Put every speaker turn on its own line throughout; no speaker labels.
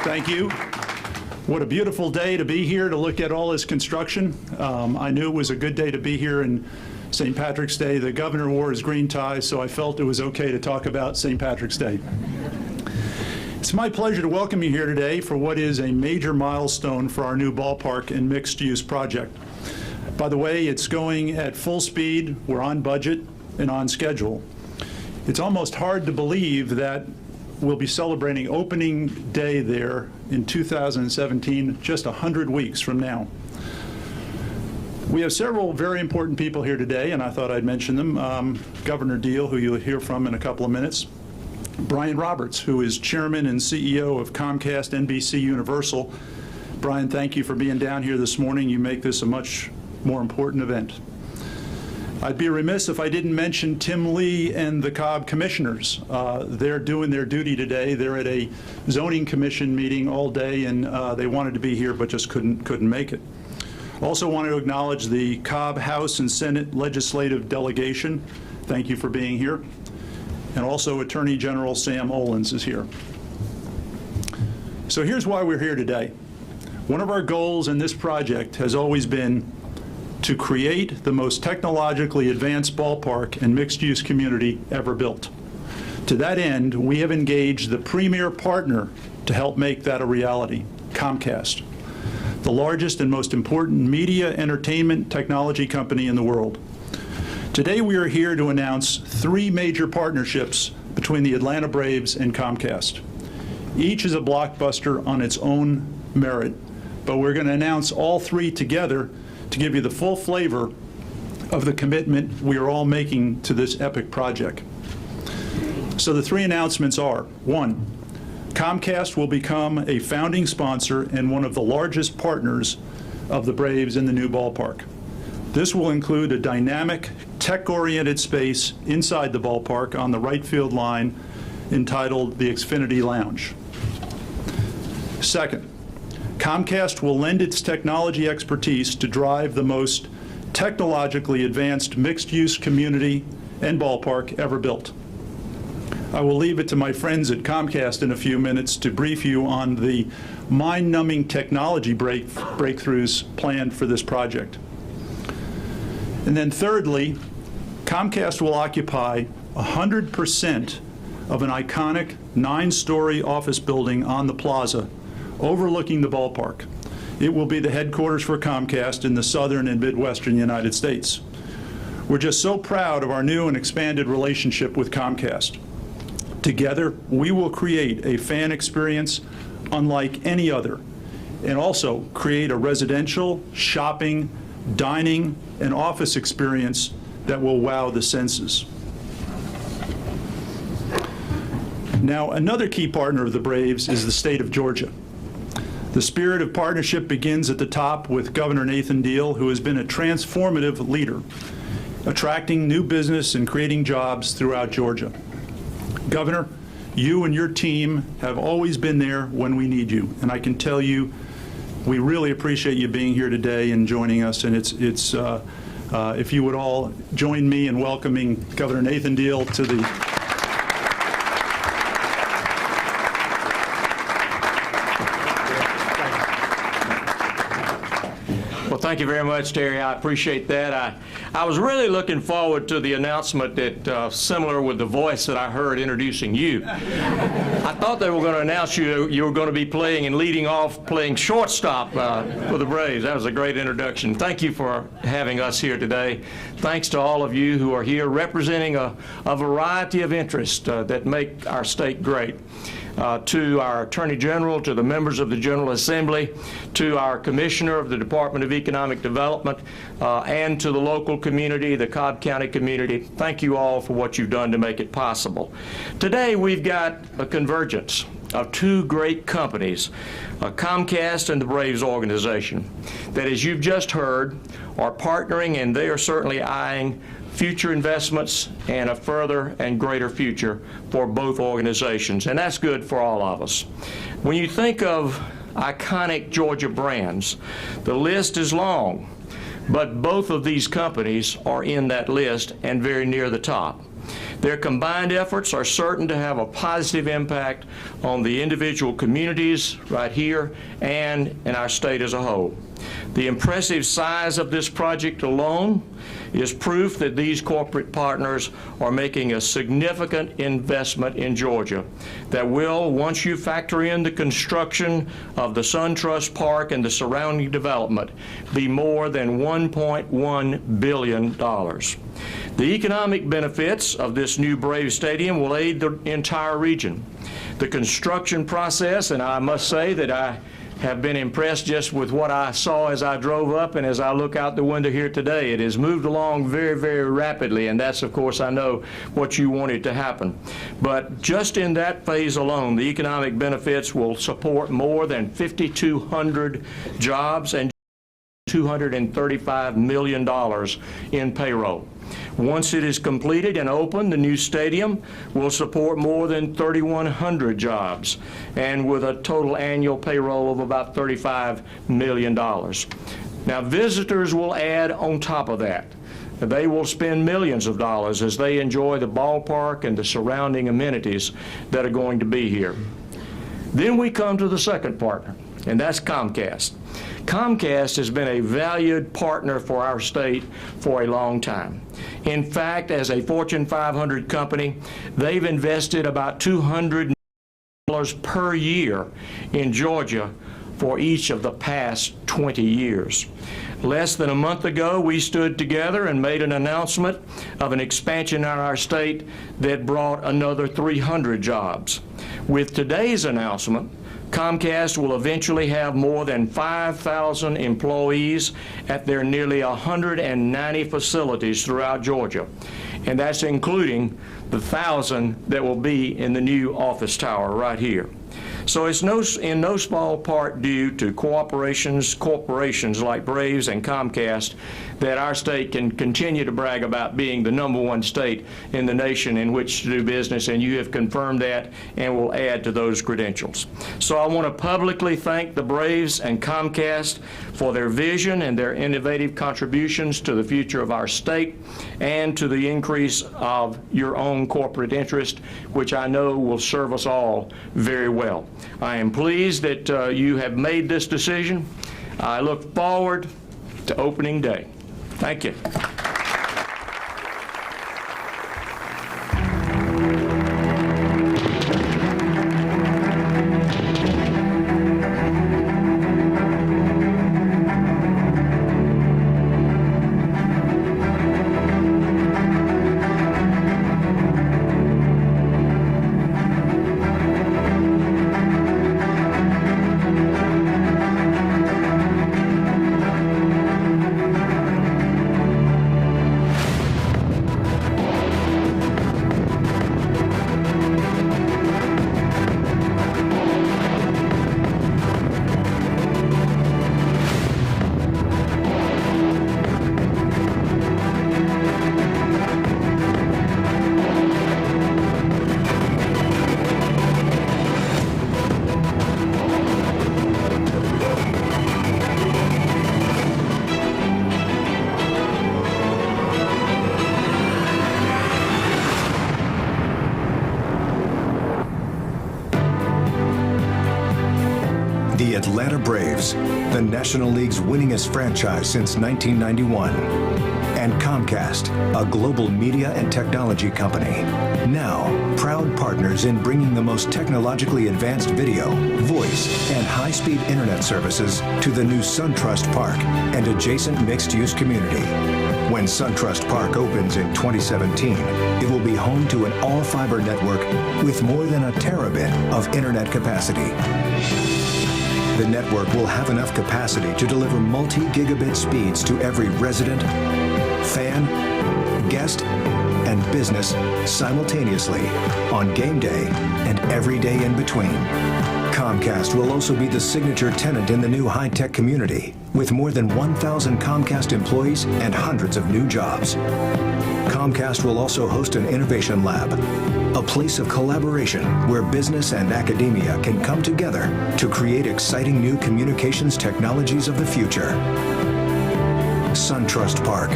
Thank you. What a beautiful day to be here to look at all this construction. I knew it was a good day to be here in St. Patrick's Day. The governor wore his green tie, so I felt it was okay to talk about St. Patrick's Day. It's my pleasure to welcome you here today for what is a major milestone for our new ballpark and mixed-use project. By the way, it's going at full speed, we're on budget and on schedule. It's almost hard to believe that we'll be celebrating opening day there in 2017, just 100 weeks from now. We have several very important people here today, and I thought I'd mention them. Governor Deal, who you'll hear from in a couple of minutes. Brian Roberts, who is Chairman and CEO of Comcast NBC Universal. Brian, thank you for being down here this morning. You make this a much more important event. I'd be remiss if I didn't mention Tim Lee and the Cobb commissioners. They're doing their duty today. They're at a zoning commission meeting all day, and they wanted to be here but just couldn't make it. Also want to acknowledge the Cobb House and Senate legislative delegation. Thank you for being here. And also Attorney General Sam Olens is here. So here's why we're here today. One of our goals in this project has always been to create the most technologically advanced ballpark and mixed-use community ever built. To that end, we have engaged the premier partner to help make that a reality, Comcast, the largest and most important media entertainment technology company in the world. Today we are here to announce 3 major partnerships between the Atlanta Braves and Comcast. Each is a blockbuster on its own merit, but we're going to announce all 3 together to give you the full flavor of the commitment we are all making to this epic project. So the 3 announcements are: 1, Comcast will become a founding sponsor and one of the largest partners of the Braves in the new ballpark. This will include a dynamic, tech-oriented space inside the ballpark on the right field line entitled the Xfinity Lounge. 2nd, Comcast will lend its technology expertise to drive the most technologically advanced mixed-use community and ballpark ever built. I will leave it to my friends at Comcast in a few minutes to brief you on the mind-numbing technology breakthroughs planned for this project. And then thirdly, Comcast will occupy 100% of an iconic 9-story office building on the plaza overlooking the ballpark. It will be the headquarters for Comcast in the southern and midwestern United States. We're just so proud of our new and expanded relationship with Comcast. Together, we will create a fan experience unlike any other, and also create a residential, shopping, dining, and office experience that will wow the senses. Now, another key partner of the Braves is the state of Georgia. The spirit of partnership begins at the top with Governor Nathan Deal, who has been a transformative leader, attracting new business and creating jobs throughout Georgia. Governor, you and your team have always been there when we need you, and I can tell you we really appreciate you being here today and joining us, and if you would all join me in welcoming Governor Nathan Deal to the
Well, thank you very much, Terry. I appreciate that. I was really looking forward to the announcement that, similar with the voice that I heard introducing you. I thought they were going to announce you were going to be playing and leading off playing shortstop for the Braves. That was a great introduction. Thank you for having us here today. Thanks to all of you who are here representing a variety of interests that make our state great. To our Attorney General, to the members of the General Assembly, to our Commissioner of the Department of Economic Development, and to the local community, the Cobb County community. Thank you all for what you've done to make it possible. Today we've got a convergence of 2 great companies, Comcast and the Braves organization, that, as you've just heard, are partnering, and they are certainly eyeing future investments and a further and greater future for both organizations, and that's good for all of us. When you think of iconic Georgia brands, the list is long, but both of these companies are in that list and very near the top. Their combined efforts are certain to have a positive impact on the individual communities right here and in our state as a whole. The impressive size of this project alone is proof that these corporate partners are making a significant investment in Georgia that will, once you factor in the construction of the Suntrust Park and the surrounding development, be more than $1.1 billion. The economic benefits of this new Braves Stadium will aid the entire region. The construction process, and I must say that I have been impressed just with what I saw as I drove up and as I look out the window here today. It has moved along very, very rapidly, and that's, of course, I know what you wanted to happen. But just in that phase alone, the economic benefits will support more than 5,200 jobs and $235 million in payroll. Once it is completed and open, the new stadium will support more than 3,100 jobs, and with a total annual payroll of about $35 million. Now, visitors will add on top of that. They will spend millions of dollars as they enjoy the ballpark and the surrounding amenities that are going to be here. Then we come to the second partner, and that's Comcast. Comcast has been a valued partner for our state for a long time. In fact, as a Fortune 500 company, they've invested about $200 million per year in Georgia for each of the past 20 years. Less than a month ago, we stood together and made an announcement of an expansion in our state that brought another 300 jobs. With today's announcement, Comcast will eventually have more than 5,000 employees at their nearly 190 facilities throughout Georgia, and that's including the 1,000 that will be in the new office tower right here. So it's in no small part due to corporations like Braves and Comcast that our state can continue to brag about being the #1 state in the nation in which to do business, and you have confirmed that and will add to those credentials. So I want to publicly thank the Braves and Comcast for their vision and their innovative contributions to the future of our state and to the increase of your own corporate interest, which I know will serve us all very well. I am pleased that you have made this decision. I look forward to opening day. Thank you.
The Atlanta Braves, the National League's winningest franchise since 1991. And Comcast, a global media and technology company. Now, proud partners in bringing the most technologically advanced video, voice, and high-speed internet services to the new Suntrust Park and adjacent mixed-use community. When Suntrust Park opens in 2017, it will be home to an all-fiber network with more than a terabit of internet capacity. The network will have enough capacity to deliver multi-gigabit speeds to every resident, fan, guest, and business simultaneously on game day and every day in between. Comcast will also be the signature tenant in the new high-tech community, with more than 1,000 Comcast employees and hundreds of new jobs. Comcast will also host an innovation lab, a place of collaboration where business and academia can come together to create exciting new communications technologies of the future. Suntrust Park,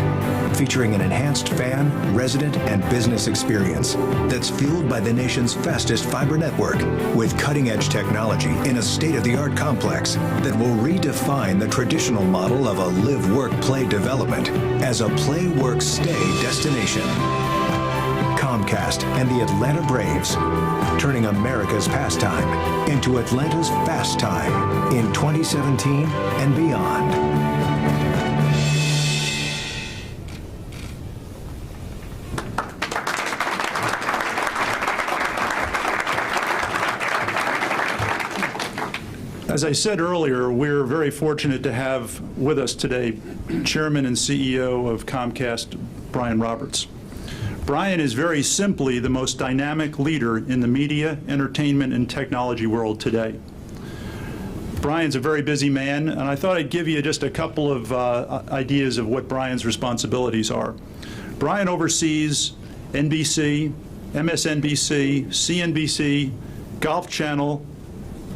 featuring an enhanced fan, resident, and business experience that's fueled by the nation's fastest fiber network with cutting-edge technology in a state-of-the-art complex that will redefine the traditional model of a live, work, play development as a play, work, stay destination. Comcast and the Atlanta Braves, turning America's pastime into Atlanta's fast time in 2017 and beyond.
As I said earlier, we're very fortunate to have with us today Chairman and CEO of Comcast, Brian Roberts. Brian is very simply the most dynamic leader in the media, entertainment, and technology world today. Brian's a very busy man, and I thought I'd give you just a couple of ideas of what Brian's responsibilities are. Brian oversees NBC, MSNBC, CNBC, Golf Channel,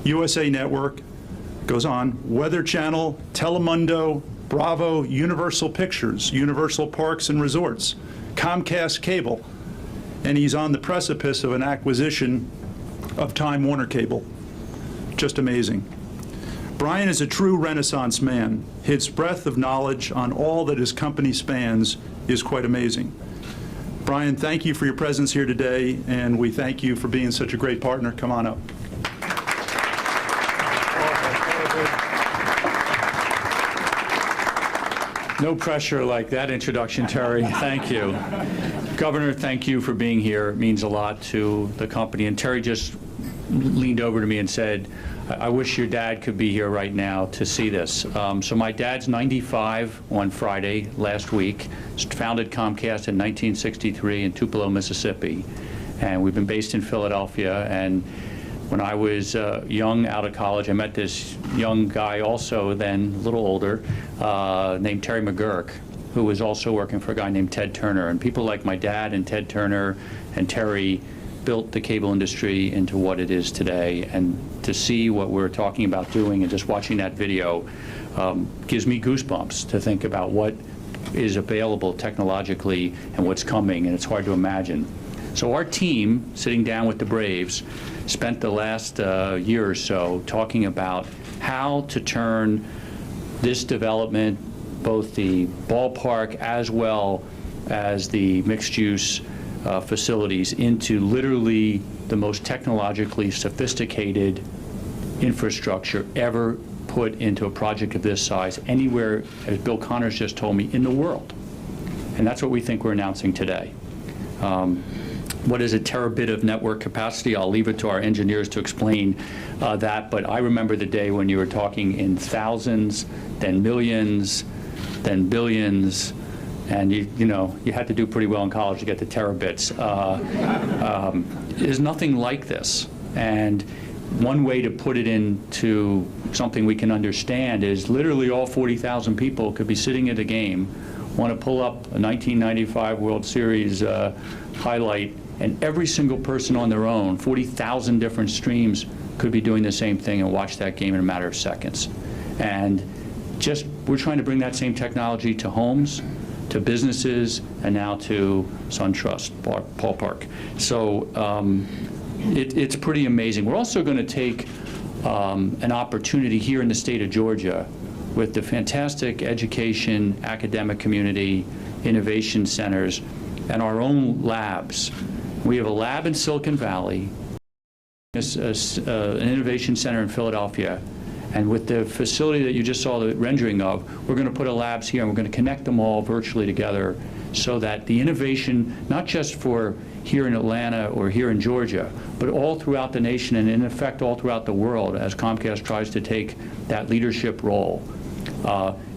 USA Network, goes on, Weather Channel, Telemundo, Bravo, Universal Pictures, Universal Parks and Resorts, Comcast Cable, and he's on the precipice of an acquisition of Time Warner Cable. Just amazing. Brian is a true Renaissance man. His breadth of knowledge on all that his company spans is quite amazing. Brian, thank you for your presence here today, and we thank you for being such a great partner. Come on up.
No pressure like that introduction, Terry. Thank you. Governor, thank you for being here. It means a lot to the company. And Terry just leaned over to me and said, I wish your dad could be here right now to see this. So my dad's 95 on Friday last week, founded Comcast in 1963 in Tupelo, Mississippi. And we've been based in Philadelphia. And when I was young, out of college, I met this young guy also then, a little older, named Terry McGurk, who was also working for a guy named Ted Turner. And people like my dad and Ted Turner and Terry built the cable industry into what it is today. And to see what we're talking about doing and just watching that video gives me goosebumps to think about what is available technologically and what's coming, and it's hard to imagine. So our team, sitting down with the Braves, spent the last year or so talking about how to turn this development, both the ballpark as well as the mixed-use facilities, into literally the most technologically sophisticated infrastructure ever put into a project of this size anywhere, as Bill Connors just told me, in the world. And that's what we think we're announcing today. What is a terabit of network capacity? I'll leave it to our engineers to explain that, but I remember the day when you were talking in thousands, then millions, then billions, and you had to do pretty well in college to get to terabits. There's nothing like this. And one way to put it into something we can understand is literally all 40,000 people could be sitting at a game, want to pull up a 1995 World Series highlight, and every single person on their own, 40,000 different streams, could be doing the same thing and watch that game in a matter of seconds. And just, we're trying to bring that same technology to homes, to businesses, and now to Suntrust Park. So it's pretty amazing. We're also going to take an opportunity here in the state of Georgia with the fantastic education, academic community, innovation centers, and our own labs. We have a lab in Silicon Valley, an innovation center in Philadelphia, and with the facility that you just saw the rendering of, we're going to put a labs here, and we're going to connect them all virtually together so that the innovation, not just for here in Atlanta or here in Georgia, but all throughout the nation and in effect all throughout the world as Comcast tries to take that leadership role.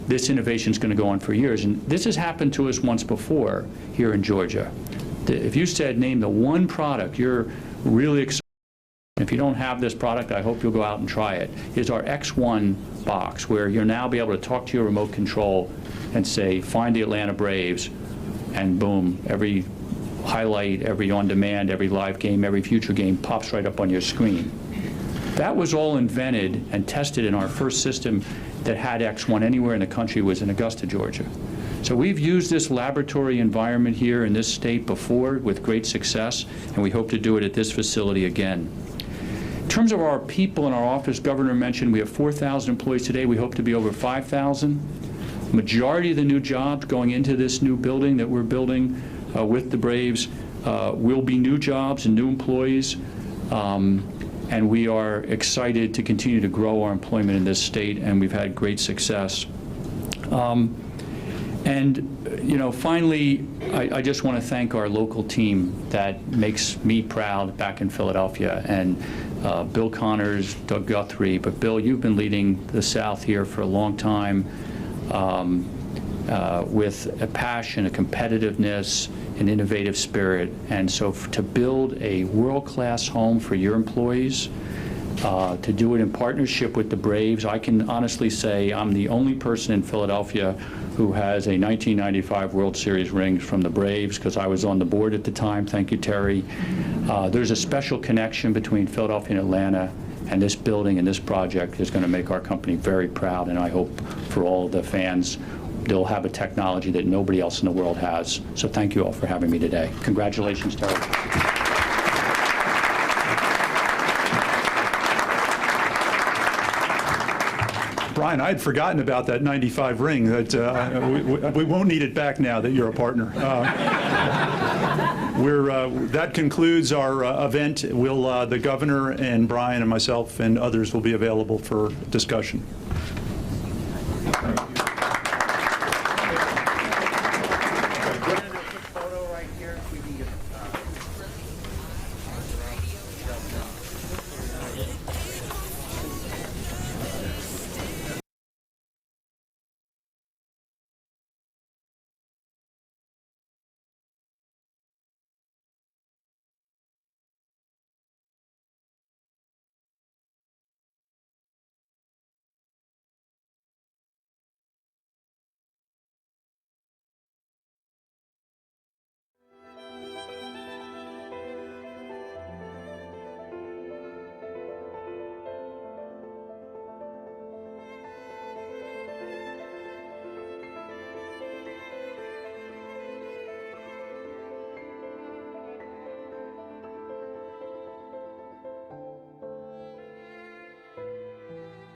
This innovation is going to go on for years, and this has happened to us once before here in Georgia. If you said, name the one product you're really excited, if you don't have this product, I hope you'll go out and try it, is our X1 box, where you'll now be able to talk to your remote control and say, find the Atlanta Braves, and boom, every highlight, every on-demand, every live game, every future game pops right up on your screen. That was all invented and tested in our first system that had X1 anywhere in the country was in Augusta, Georgia. So we've used this laboratory environment here in this state before with great success, and we hope to do it at this facility again. In terms of our people in our office, Governor mentioned we have 4,000 employees today. We hope to be over 5,000. Majority of the new jobs going into this new building that we're building with the Braves will be new jobs and new employees. And we are excited to continue to grow our employment in this state, and we've had great success. Finally, I just want to thank our local team that makes me proud back in Philadelphia, and Bill Connors, Doug Guthrie. But Bill, you've been leading the South here for a long time with a passion, a competitiveness, an innovative spirit. And so to build a world-class home for your employees, to do it in partnership with the Braves, I can honestly say I'm the only person in Philadelphia who has a 1995 World Series ring from the Braves, because I was on the board at the time. Thank you, Terry. There's a special connection between Philadelphia and Atlanta, and this building and this project is going to make our company very proud, and I hope for all the fans they'll have a technology that nobody else in the world has. So thank you all for having me today. Congratulations, Terry.
Brian, I had forgotten about that 95 ring. That we won't need it back now that you're a partner. That concludes our event. The governor and Brian and myself and others will be available for discussion.